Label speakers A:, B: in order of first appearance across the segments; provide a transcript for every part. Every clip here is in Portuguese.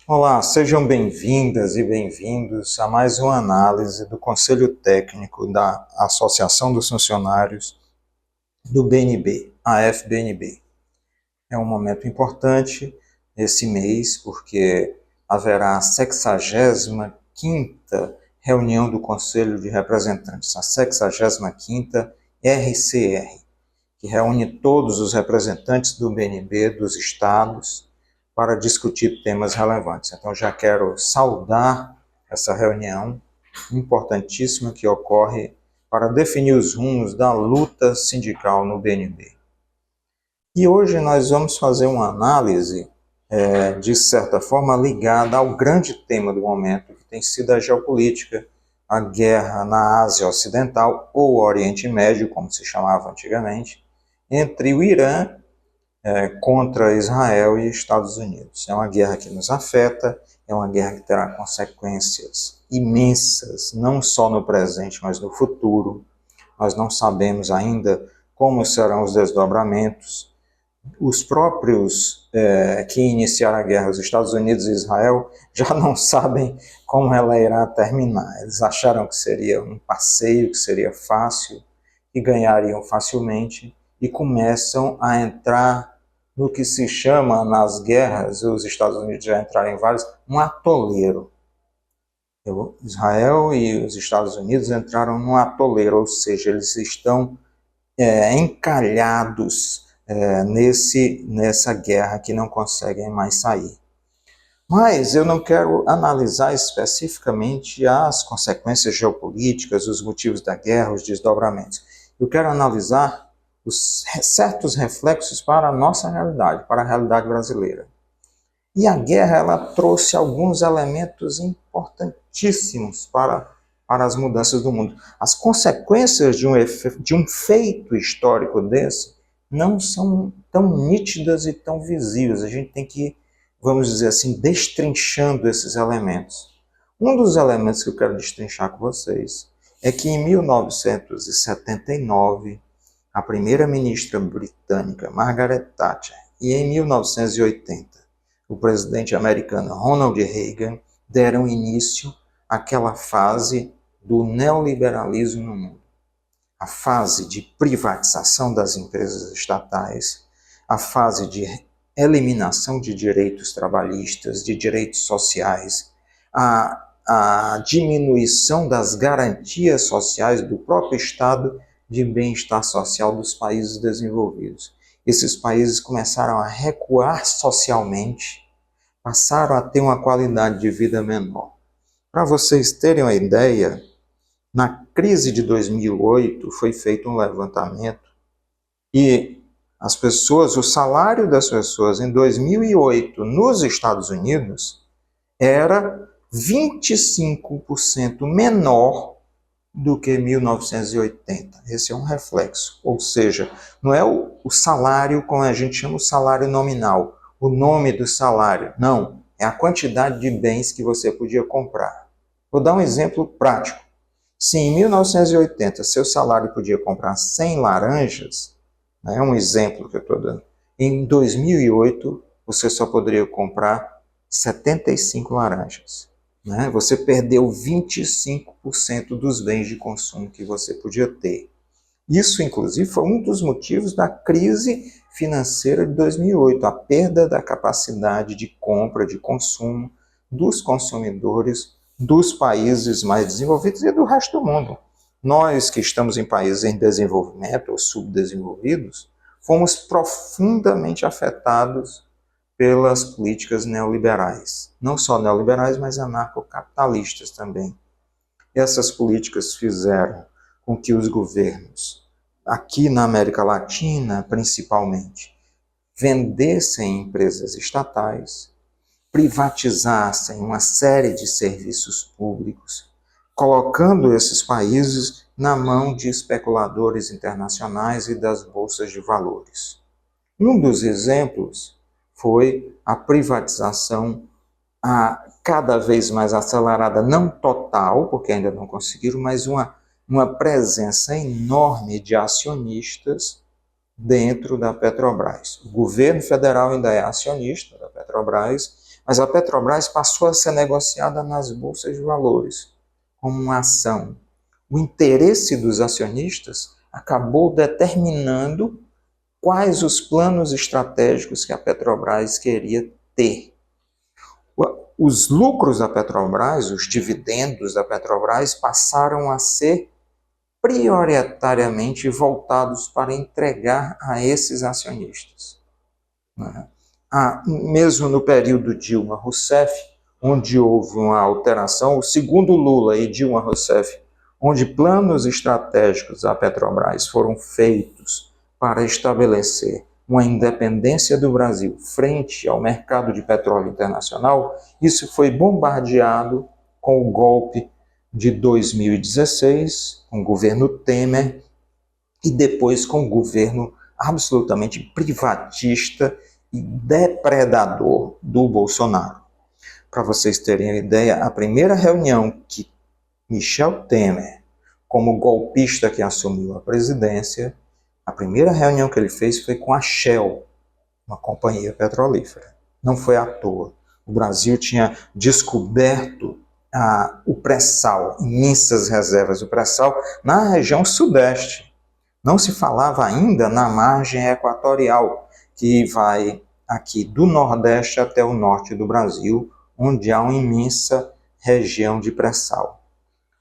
A: Olá, sejam bem-vindas e bem-vindos a mais uma análise do Conselho Técnico da Associação dos Funcionários do BNB, a FBNB. É um momento importante esse mês, porque haverá a 65ª reunião do Conselho de Representantes, a 65ª RCR, que reúne todos os representantes do BNB dos estados para discutir temas relevantes. Então, já quero saudar essa reunião importantíssima que ocorre para definir os rumos da luta sindical no BNB. E hoje nós vamos fazer uma análise, de certa forma, ligada ao grande tema do momento, que tem sido a geopolítica, a guerra na Ásia Ocidental, ou Oriente Médio, como se chamava antigamente, entre o Irã contra Israel e Estados Unidos. É uma guerra que nos afeta, é uma guerra que terá consequências imensas, não só no presente, mas no futuro. Nós não sabemos ainda como serão os desdobramentos. Os próprios que iniciaram a guerra, os Estados Unidos e Israel, já não sabem como ela irá terminar. Eles acharam que seria um passeio, que seria fácil, que ganhariam facilmente, e começam a entrar no que se chama nas guerras, os Estados Unidos já entraram em vários, um atoleiro. Israel e os Estados Unidos entraram num atoleiro, ou seja, eles estão encalhados nessa guerra que não conseguem mais sair. Mas eu não quero analisar especificamente as consequências geopolíticas, os motivos da guerra, os desdobramentos. Eu quero analisar os certos reflexos para a nossa realidade, para a realidade brasileira. E a guerra, ela trouxe alguns elementos importantíssimos para as mudanças do mundo. As consequências de um feito histórico desse não são tão nítidas e tão visíveis. A gente tem que, vamos dizer assim, destrinchando esses elementos. Um dos elementos que eu quero destrinchar com vocês é que em 1979, a primeira-ministra britânica Margaret Thatcher e em 1980, o presidente americano Ronald Reagan deram início àquela fase do neoliberalismo no mundo. A fase de privatização das empresas estatais, a fase de eliminação de direitos trabalhistas, de direitos sociais, a diminuição das garantias sociais do próprio Estado de bem-estar social dos países desenvolvidos. Esses países começaram a recuar socialmente, passaram a ter uma qualidade de vida menor. Para vocês terem uma ideia, na crise de 2008 foi feito um levantamento e as pessoas, o salário das pessoas em 2008 nos Estados Unidos era 25% menor do que 1980. Esse é um reflexo, ou seja, não é o salário como a gente chama o salário nominal, o nome do salário, não, é a quantidade de bens que você podia comprar. Vou dar um exemplo prático. Se em 1980 seu salário podia comprar 100 laranjas, é um exemplo que eu estou dando, em 2008 você só poderia comprar 75 laranjas. Você perdeu 25% dos bens de consumo que você podia ter. Isso, inclusive, foi um dos motivos da crise financeira de 2008, a perda da capacidade de compra, de consumo dos consumidores dos países mais desenvolvidos e do resto do mundo. Nós que estamos em países em desenvolvimento ou subdesenvolvidos, fomos profundamente afetados pelas políticas neoliberais. Não só neoliberais, mas anarcocapitalistas também. Essas políticas fizeram com que os governos, aqui na América Latina principalmente, vendessem empresas estatais, privatizassem uma série de serviços públicos, colocando esses países na mão de especuladores internacionais e das bolsas de valores. Um dos exemplos foi a privatização cada vez mais acelerada, não total, porque ainda não conseguiram, mas uma presença enorme de acionistas dentro da Petrobras. O governo federal ainda é acionista da Petrobras, mas a Petrobras passou a ser negociada nas bolsas de valores como uma ação. O interesse dos acionistas acabou determinando quais os planos estratégicos que a Petrobras queria ter. Os lucros da Petrobras, os dividendos da Petrobras passaram a ser prioritariamente voltados para entregar a esses acionistas. Mesmo no período Dilma Rousseff, onde houve uma alteração, o segundo Lula e Dilma Rousseff, onde planos estratégicos da Petrobras foram feitos para estabelecer uma independência do Brasil frente ao mercado de petróleo internacional, isso foi bombardeado com o golpe de 2016, com o governo Temer, e depois com o governo absolutamente privatista e depredador do Bolsonaro. Para vocês terem a ideia, a primeira reunião que Michel Temer, como golpista que assumiu a presidência, a primeira reunião que ele fez foi com a Shell, uma companhia petrolífera. Não foi à toa. O Brasil tinha descoberto o pré-sal, imensas reservas do pré-sal, na região sudeste. Não se falava ainda na margem equatorial, que vai aqui do nordeste até o norte do Brasil, onde há uma imensa região de pré-sal.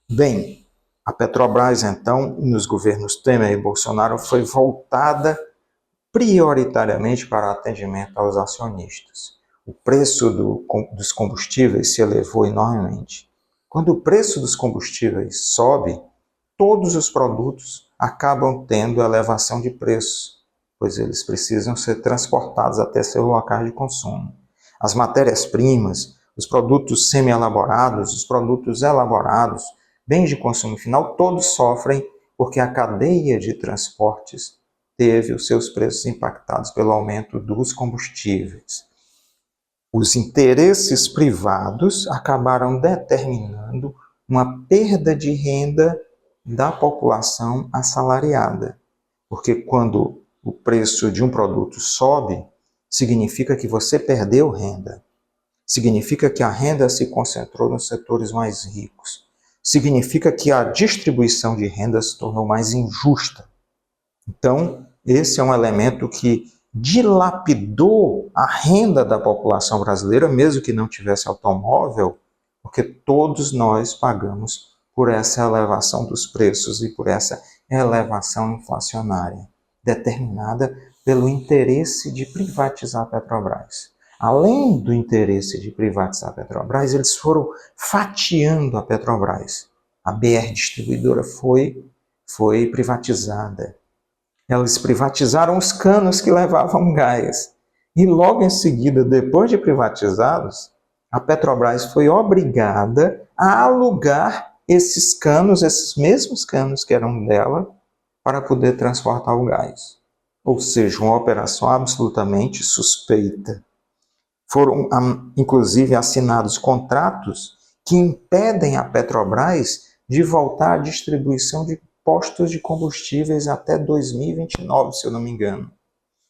A: Bem, a Petrobras, então, nos governos Temer e Bolsonaro, foi voltada prioritariamente para atendimento aos acionistas. O preço dos combustíveis se elevou enormemente. Quando o preço dos combustíveis sobe, todos os produtos acabam tendo elevação de preço, pois eles precisam ser transportados até seus locais de consumo. As matérias-primas, os produtos semi-elaborados, os produtos elaborados, bens de consumo final, todos sofrem porque a cadeia de transportes teve os seus preços impactados pelo aumento dos combustíveis. Os interesses privados acabaram determinando uma perda de renda da população assalariada, porque quando o preço de um produto sobe, significa que você perdeu renda, significa que a renda se concentrou nos setores mais ricos, significa que a distribuição de renda se tornou mais injusta. Então, esse é um elemento que dilapidou a renda da população brasileira, mesmo que não tivesse automóvel, porque todos nós pagamos por essa elevação dos preços e por essa elevação inflacionária, determinada pelo interesse de privatizar a Petrobras. Além do interesse de privatizar a Petrobras, eles foram fatiando a Petrobras. A BR Distribuidora foi privatizada. Eles privatizaram os canos que levavam gás. E logo em seguida, depois de privatizados, a Petrobras foi obrigada a alugar esses canos, esses mesmos canos que eram dela, para poder transportar o gás. Ou seja, uma operação absolutamente suspeita. Foram, inclusive, assinados contratos que impedem a Petrobras de voltar à distribuição de postos de combustíveis até 2029, se eu não me engano.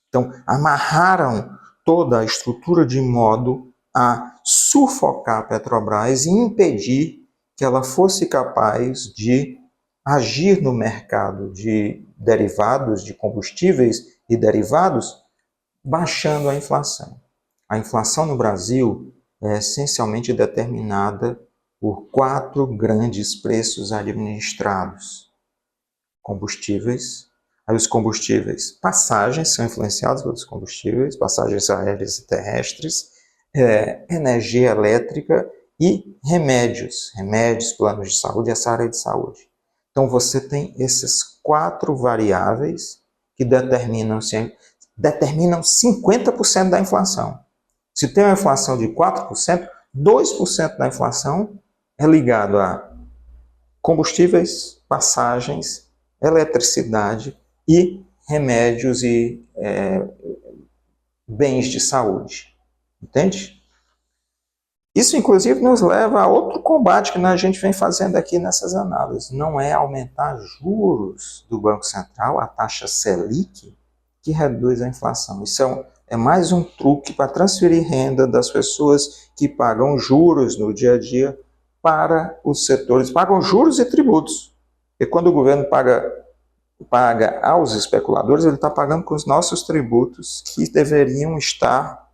A: Então, amarraram toda a estrutura de modo a sufocar a Petrobras e impedir que ela fosse capaz de agir no mercado de derivados, de combustíveis e derivados, baixando a inflação. A inflação no Brasil é essencialmente determinada por 4 grandes preços administrados. Combustíveis, aí os combustíveis, passagens são influenciados pelos combustíveis, passagens aéreas e terrestres, energia elétrica e remédios, planos de saúde, essa área de saúde. Então você tem essas 4 variáveis que determinam 50% da inflação. Se tem uma inflação de 4%, 2% da inflação é ligado a combustíveis, passagens, eletricidade e remédios e bens de saúde. Entende? Isso, inclusive, nos leva a outro combate que a gente vem fazendo aqui nessas análises. Não é aumentar juros do Banco Central, a taxa Selic, que reduz a inflação. Isso É mais um truque para transferir renda das pessoas que pagam juros no dia a dia para os setores, pagam juros e tributos. E quando o governo paga aos especuladores, ele está pagando com os nossos tributos que deveriam estar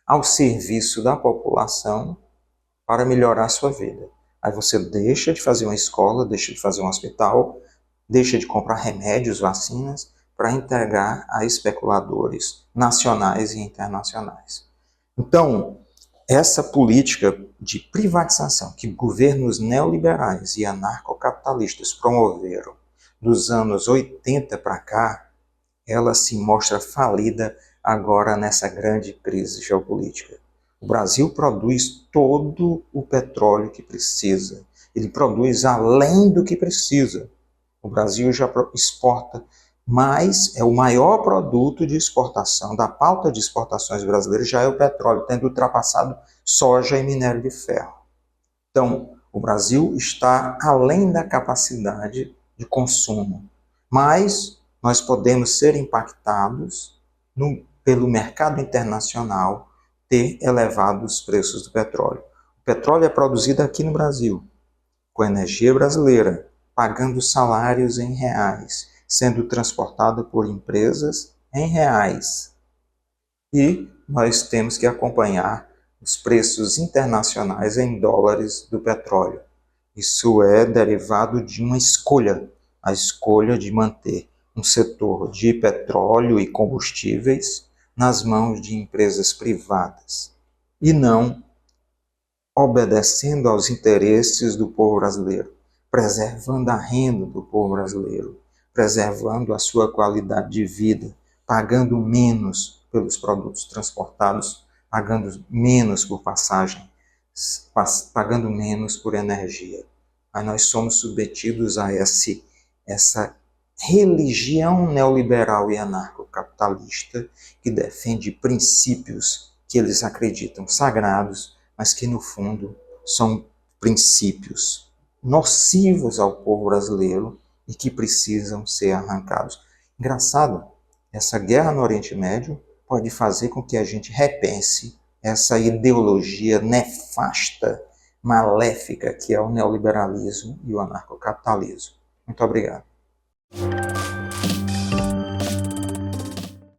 A: ao serviço da população para melhorar a sua vida. Aí você deixa de fazer uma escola, deixa de fazer um hospital, deixa de comprar remédios, vacinas, para entregar a especuladores nacionais e internacionais. Então, essa política de privatização que governos neoliberais e anarcocapitalistas promoveram dos anos 80 para cá, ela se mostra falida agora nessa grande crise geopolítica. O Brasil produz todo o petróleo que precisa. Ele produz além do que precisa. O Brasil já exporta mais, é o maior produto de exportação, da pauta de exportações brasileiras já é o petróleo, tendo ultrapassado soja e minério de ferro. Então, o Brasil está além da capacidade de consumo, mas nós podemos ser impactados pelo mercado internacional ter elevados preços do petróleo. O petróleo é produzido aqui no Brasil, com energia brasileira, pagando salários em reais, sendo transportado por empresas em reais. E nós temos que acompanhar os preços internacionais em dólares do petróleo. Isso é derivado de uma escolha, a escolha de manter um setor de petróleo e combustíveis nas mãos de empresas privadas e não obedecendo aos interesses do povo brasileiro, preservando a renda do povo brasileiro, preservando a sua qualidade de vida, pagando menos pelos produtos transportados, pagando menos por passagem, pagando menos por energia. Aí nós somos submetidos a essa religião neoliberal e anarcocapitalista que defende princípios que eles acreditam sagrados, mas que no fundo são princípios nocivos ao povo brasileiro e que precisam ser arrancados. Engraçado, essa guerra no Oriente Médio pode fazer com que a gente repense essa ideologia nefasta, maléfica que é o neoliberalismo e o anarcocapitalismo. Muito obrigado.